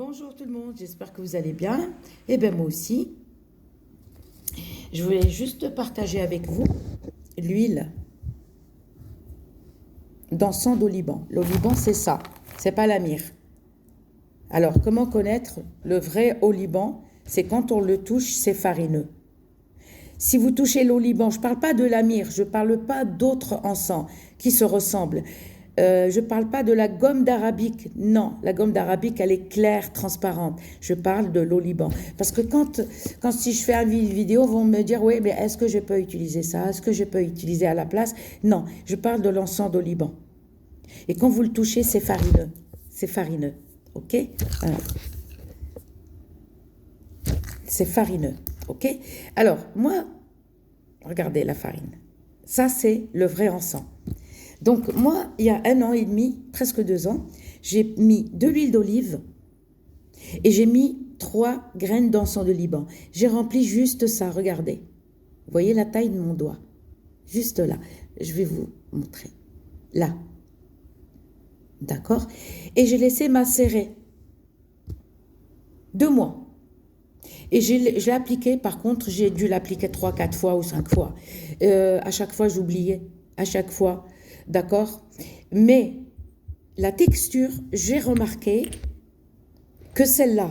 Bonjour tout le monde, j'espère que vous allez bien. Eh bien moi aussi, je voulais juste partager avec vous l'huile d'encens d'oliban. L'oliban c'est ça, c'est pas la myrrhe. Alors comment connaître le vrai oliban? C'est quand on le touche, c'est farineux. Si vous touchez l'oliban, je ne parle pas de la myrrhe, je ne parle pas d'autres encens qui se ressemblent. Je ne parle pas de la gomme d'arabique. Non, la gomme d'arabique, elle est claire, transparente. Je parle de l'oliban. Parce que quand si je fais une vidéo, ils vont me dire, oui, mais est-ce que je peux utiliser ça? Est-ce que je peux utiliser à la place? Non, je parle de l'encens d'oliban. Et quand vous le touchez, c'est farineux. C'est farineux. OK? Voilà. C'est farineux. OK? Alors, moi, regardez la farine. Ça, c'est le vrai encens. Donc, moi, il y a 1 an et demi, presque 2 ans, j'ai mis de l'huile d'olive et j'ai mis 3 graines d'encens de Liban. J'ai rempli juste ça, regardez. Vous voyez la taille de mon doigt? Juste là. Je vais vous montrer. Là. D'accord? Et j'ai laissé macérer 2 mois. Et je l'ai appliqué, par contre, j'ai dû l'appliquer 3, 4 fois ou 5 fois. À chaque fois, j'oubliais. À chaque fois. D'accord? Mais la texture, j'ai remarqué que celle-là,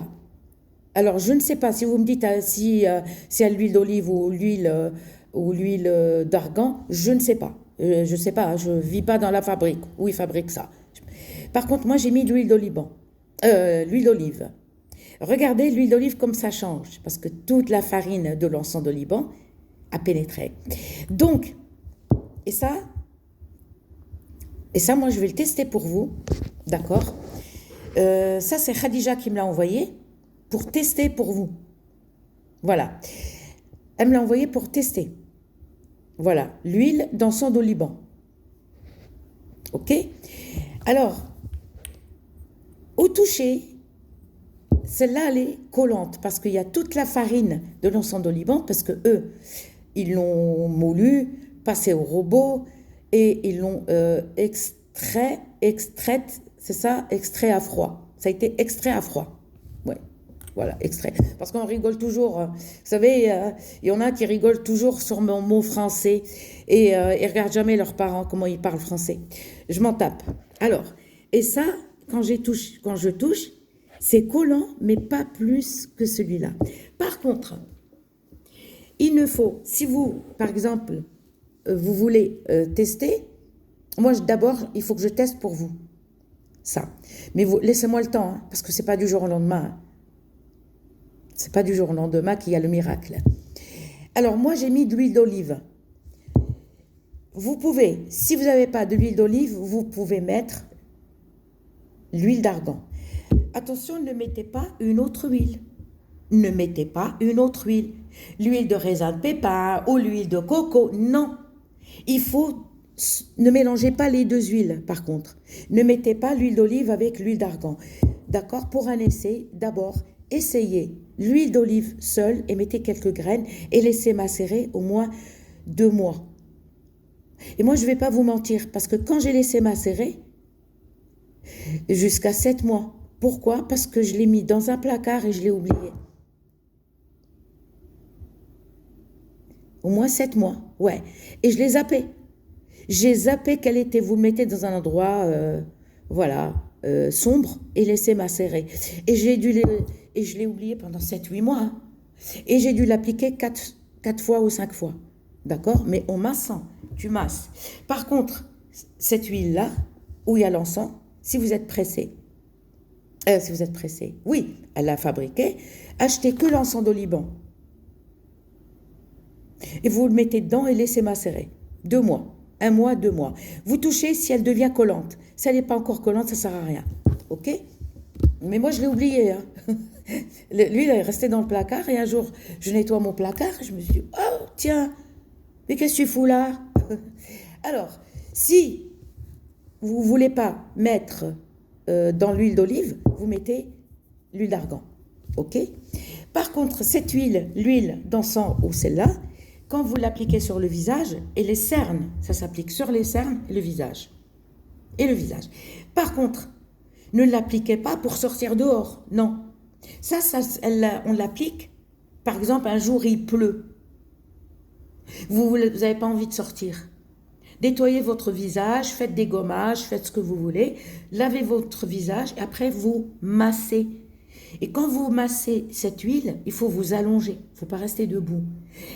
alors je ne sais pas si vous me dites si c'est l'huile d'olive ou l'huile d'argan, je ne sais pas. Je ne sais pas, je ne vis pas dans la fabrique où ils fabriquent ça. Par contre, moi, j'ai mis de l'huile l'huile d'olive. Regardez l'huile d'olive comme ça change, parce que toute la farine de l'encens de Liban a pénétré. Donc, et ça, moi, je vais le tester pour vous, d'accord? Ça, c'est Khadija qui me l'a envoyé pour tester pour vous. Voilà. Elle me l'a envoyé pour tester. Voilà, l'huile d'encens de Liban. OK? Alors, au toucher, celle-là, elle est collante parce qu'il y a toute la farine de l'encens de Liban, parce que eux, ils l'ont moulu, passé au robot et ils l'ont extrait, c'est ça, extrait à froid. Ça a été extrait à froid. Ouais, voilà, extrait. Parce qu'on rigole toujours. Vous savez, il y en a qui rigolent toujours sur mon mot français et ils regardent jamais leurs parents, comment ils parlent français. Je m'en tape. Alors, et ça, quand je touche, c'est collant, mais pas plus que celui-là. Par contre, il ne faut, si vous, par exemple, vous voulez tester, moi d'abord, il faut que je teste pour vous. Ça. Mais laissez-moi le temps, hein, parce que c'est pas du jour au lendemain. Hein. C'est pas du jour au lendemain qu'il y a le miracle. Alors moi, j'ai mis de l'huile d'olive. Vous pouvez, si vous n'avez pas de l'huile d'olive, vous pouvez mettre l'huile d'argan. Attention, ne mettez pas une autre huile. Ne mettez pas une autre huile. L'huile de raisin de pépin ou l'huile de coco, non. Il faut, ne mélangez pas les deux huiles, par contre. Ne mettez pas l'huile d'olive avec l'huile d'argan. D'accord? Pour un essai, d'abord, essayez l'huile d'olive seule et mettez quelques graines et laissez macérer au moins 2 mois. Et moi, je ne vais pas vous mentir, parce que quand j'ai laissé macérer, jusqu'à 7 mois, pourquoi? Parce que je l'ai mis dans un placard et je l'ai oublié. Au moins 7 mois, ouais. Et je l'ai zappé. J'ai zappé qu'elle était, vous le mettez dans un endroit, sombre et laissez macérer. Et je l'ai oublié pendant 7-8 mois. Hein. Et j'ai dû l'appliquer 4 fois ou 5 fois. D'accord? Mais on massant, tu masses. Par contre, cette huile-là, où il y a l'encens, si vous êtes pressé, oui, elle l'a fabriquée, achetez que l'encens de Liban. Et vous le mettez dedans et laissez macérer. 2 mois. 1 mois, 2 mois. Vous touchez si elle devient collante. Si elle n'est pas encore collante, ça ne sert à rien. OK? Mais moi, je l'ai oublié. Hein. Lui, il est resté dans le placard et un jour, je nettoie mon placard et je me suis dit, oh, tiens, mais qu'est-ce que tu fous là? Alors, si vous ne voulez pas mettre dans l'huile d'olive, vous mettez l'huile d'argan. OK? Par contre, cette huile, l'huile d'encens ou celle-là, quand vous l'appliquez sur le visage et les cernes, ça s'applique sur les cernes et le visage. Par contre, Ne l'appliquez pas pour sortir dehors, non. On l'applique, par exemple, un jour il pleut. Vous n'avez pas envie de sortir. Nettoyez votre visage, faites des gommages, faites ce que vous voulez, lavez votre visage et après vous massez. Et quand vous massez cette huile, il faut vous allonger, il ne faut pas rester debout.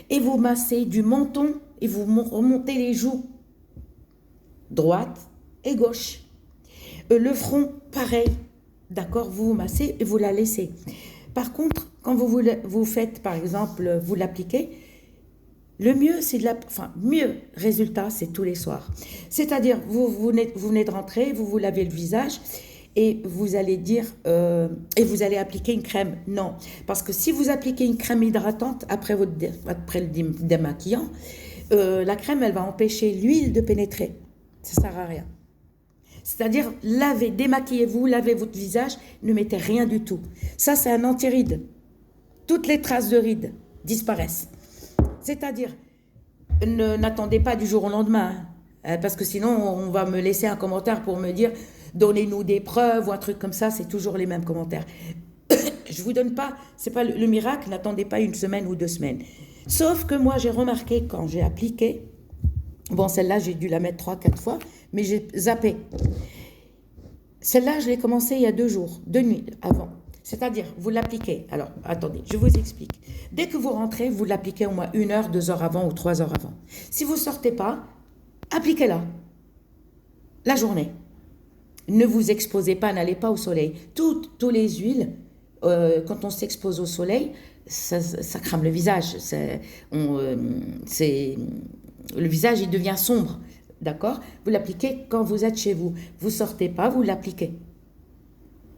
Et vous massez du menton et vous remontez les joues, droite et gauche. Le front, pareil, d'accord, vous vous massez et vous la laissez. Par contre, quand vous faites, par exemple, vous l'appliquez, le mieux, résultat, c'est tous les soirs. C'est-à-dire, vous venez de rentrer, vous lavez le visage et vous allez dire, et vous allez appliquer une crème. Non, parce que si vous appliquez une crème hydratante après le démaquillant, la crème, elle va empêcher l'huile de pénétrer. Ça ne sert à rien. C'est-à-dire, démaquillez-vous, lavez votre visage, ne mettez rien du tout. Ça, c'est un anti-ride. Toutes les traces de rides disparaissent. C'est-à-dire, n'attendez pas du jour au lendemain, hein, parce que sinon, on va me laisser un commentaire pour me dire « donnez-nous des preuves » ou un truc comme ça, c'est toujours les mêmes commentaires. Je ne vous donne pas, c'est pas le miracle, n'attendez pas une semaine ou 2 semaines. Sauf que moi, j'ai remarqué quand j'ai appliqué, bon, celle-là, j'ai dû la mettre 3-4 fois, mais j'ai zappé. Celle-là, je l'ai commencée il y a 2 jours, 2 nuits avant. C'est-à-dire, vous l'appliquez. Alors, attendez, je vous explique. Dès que vous rentrez, vous l'appliquez au moins 1 heure, 2 heures avant ou 3 heures avant. Si vous ne sortez pas, appliquez-la. La journée. Ne vous exposez pas, n'allez pas au soleil. Toutes les huiles, quand on s'expose au soleil, ça crame le visage. Le visage, il devient sombre. D'accord? Vous l'appliquez quand vous êtes chez vous. Vous ne sortez pas, vous l'appliquez.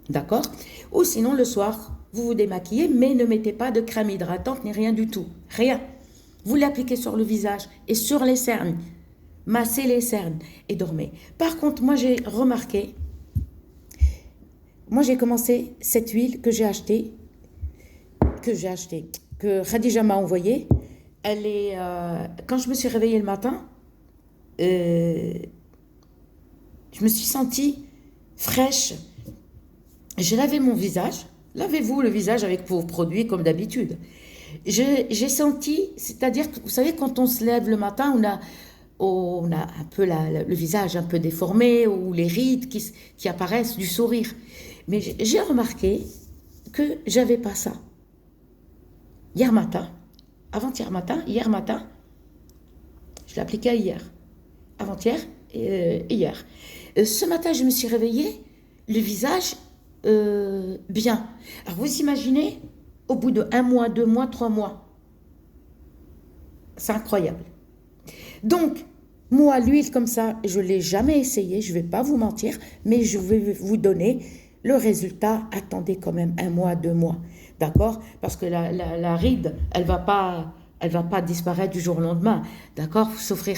D'accord? Ou sinon, le soir, vous vous démaquillez, mais ne mettez pas de crème hydratante ni rien du tout. Rien. Vous l'appliquez sur le visage et sur les cernes. Massez les cernes et dormez. Par contre, moi, j'ai remarqué, j'ai commencé cette huile que j'ai achetée, que Khadija m'a envoyée. Elle est, quand je me suis réveillée le matin, je me suis sentie fraîche. J'ai lavé mon visage. Lavez-vous le visage avec vos produits comme d'habitude. J'ai senti, c'est-à-dire que vous savez, quand on se lève le matin, on a un peu le visage un peu déformé ou les rides qui apparaissent du sourire. Mais j'ai remarqué que j'avais pas ça. Hier matin, hier matin, je l'appliquais hier. Avant-hier et hier. Ce matin, je me suis réveillée, le visage bien. Alors vous imaginez, au bout de 1 mois, 2 mois, 3 mois, c'est incroyable. Donc, moi, l'huile comme ça, je ne l'ai jamais essayé, je ne vais pas vous mentir, mais je vais vous donner le résultat. Attendez quand même 1 mois, 2 mois, d'accord? Parce que la ride, elle va pas disparaître du jour au lendemain, d'accord? Faut s'offrir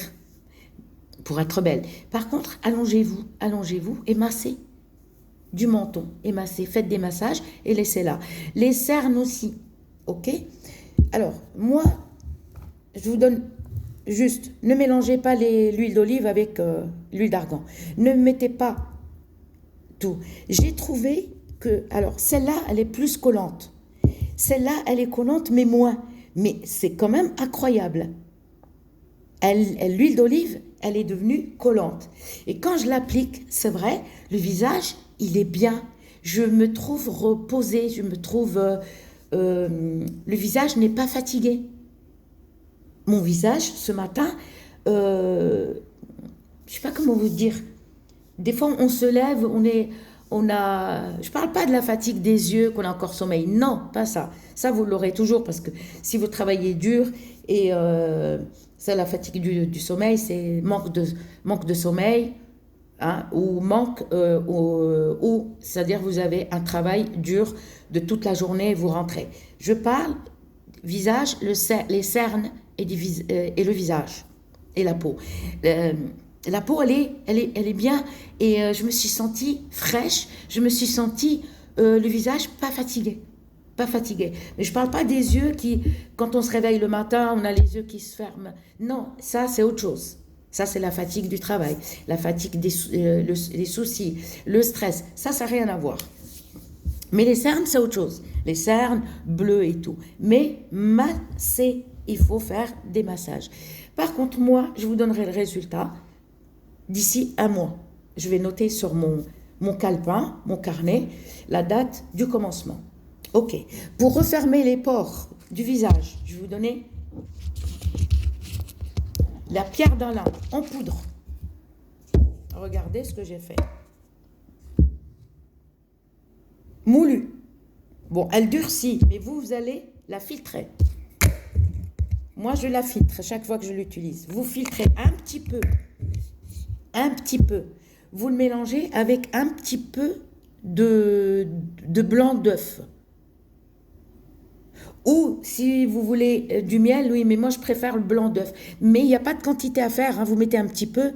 pour être belle. Par contre, allongez-vous et massez du menton et massez, faites des massages et laissez-la. Les cernes aussi, ok? Alors, moi, je vous donne juste, ne mélangez pas l'huile d'olive avec l'huile d'argan. Ne mettez pas tout. J'ai trouvé que, alors, celle-là, elle est plus collante. Celle-là, elle est collante, mais moins. Mais c'est quand même incroyable. L'huile d'olive, elle est devenue collante. Et quand je l'applique, c'est vrai, le visage, il est bien. Je me trouve reposée, je me trouve... le visage n'est pas fatigué. Mon visage, ce matin, je ne sais pas comment vous dire. Des fois, on se lève, je ne parle pas de la fatigue des yeux, qu'on a encore sommeil. Non, pas ça. Ça, vous l'aurez toujours parce que si vous travaillez dur et c'est la fatigue du sommeil, c'est manque de sommeil, hein, ou c'est-à-dire vous avez un travail dur de toute la journée et vous rentrez. Je parle visage, les cernes et le visage et la peau. La peau, elle est bien et je me suis sentie fraîche, je me suis sentie le visage pas fatigué. Mais je ne parle pas des yeux qui, quand on se réveille le matin, on a les yeux qui se ferment. Non, ça c'est autre chose. Ça, c'est la fatigue du travail, la fatigue les soucis, le stress. Ça n'a rien à voir. Mais les cernes, c'est autre chose. Les cernes, bleues et tout. Mais masser, il faut faire des massages. Par contre, moi, je vous donnerai le résultat d'ici un mois. Je vais noter sur mon calepin, mon carnet, la date du commencement. Ok. Pour refermer les pores du visage, je vais vous donner la pierre d'Alain en poudre. Regardez ce que j'ai fait. Moulue. Bon, elle durcit, mais vous allez la filtrer. Moi, je la filtre chaque fois que je l'utilise. Vous filtrez un petit peu. Un petit peu. Vous le mélangez avec un petit peu de blanc d'œuf. Ou si vous voulez du miel, oui, mais moi je préfère le blanc d'œuf. Mais il n'y a pas de quantité à faire, hein. Vous mettez un petit peu,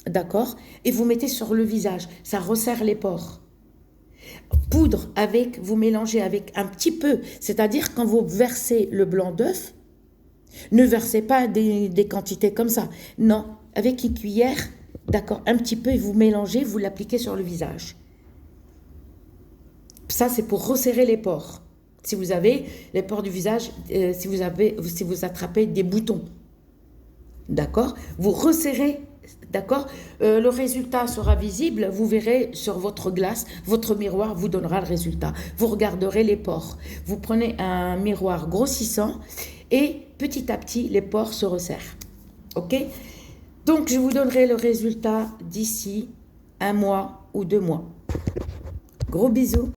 d'accord, et vous mettez sur le visage. Ça resserre les pores. Poudre avec, vous mélangez avec un petit peu, c'est-à-dire quand vous versez le blanc d'œuf, ne versez pas des quantités comme ça. Non, avec une cuillère, d'accord, un petit peu, et vous mélangez, vous l'appliquez sur le visage. Ça, c'est pour resserrer les pores. Si vous avez les pores du visage, si vous attrapez des boutons, d'accord, vous resserrez, d'accord, le résultat sera visible, vous verrez sur votre glace, votre miroir vous donnera le résultat. Vous regarderez les pores. Vous prenez un miroir grossissant et petit à petit, les pores se resserrent. Ok? Donc, je vous donnerai le résultat d'ici un mois ou 2 mois. Gros bisous.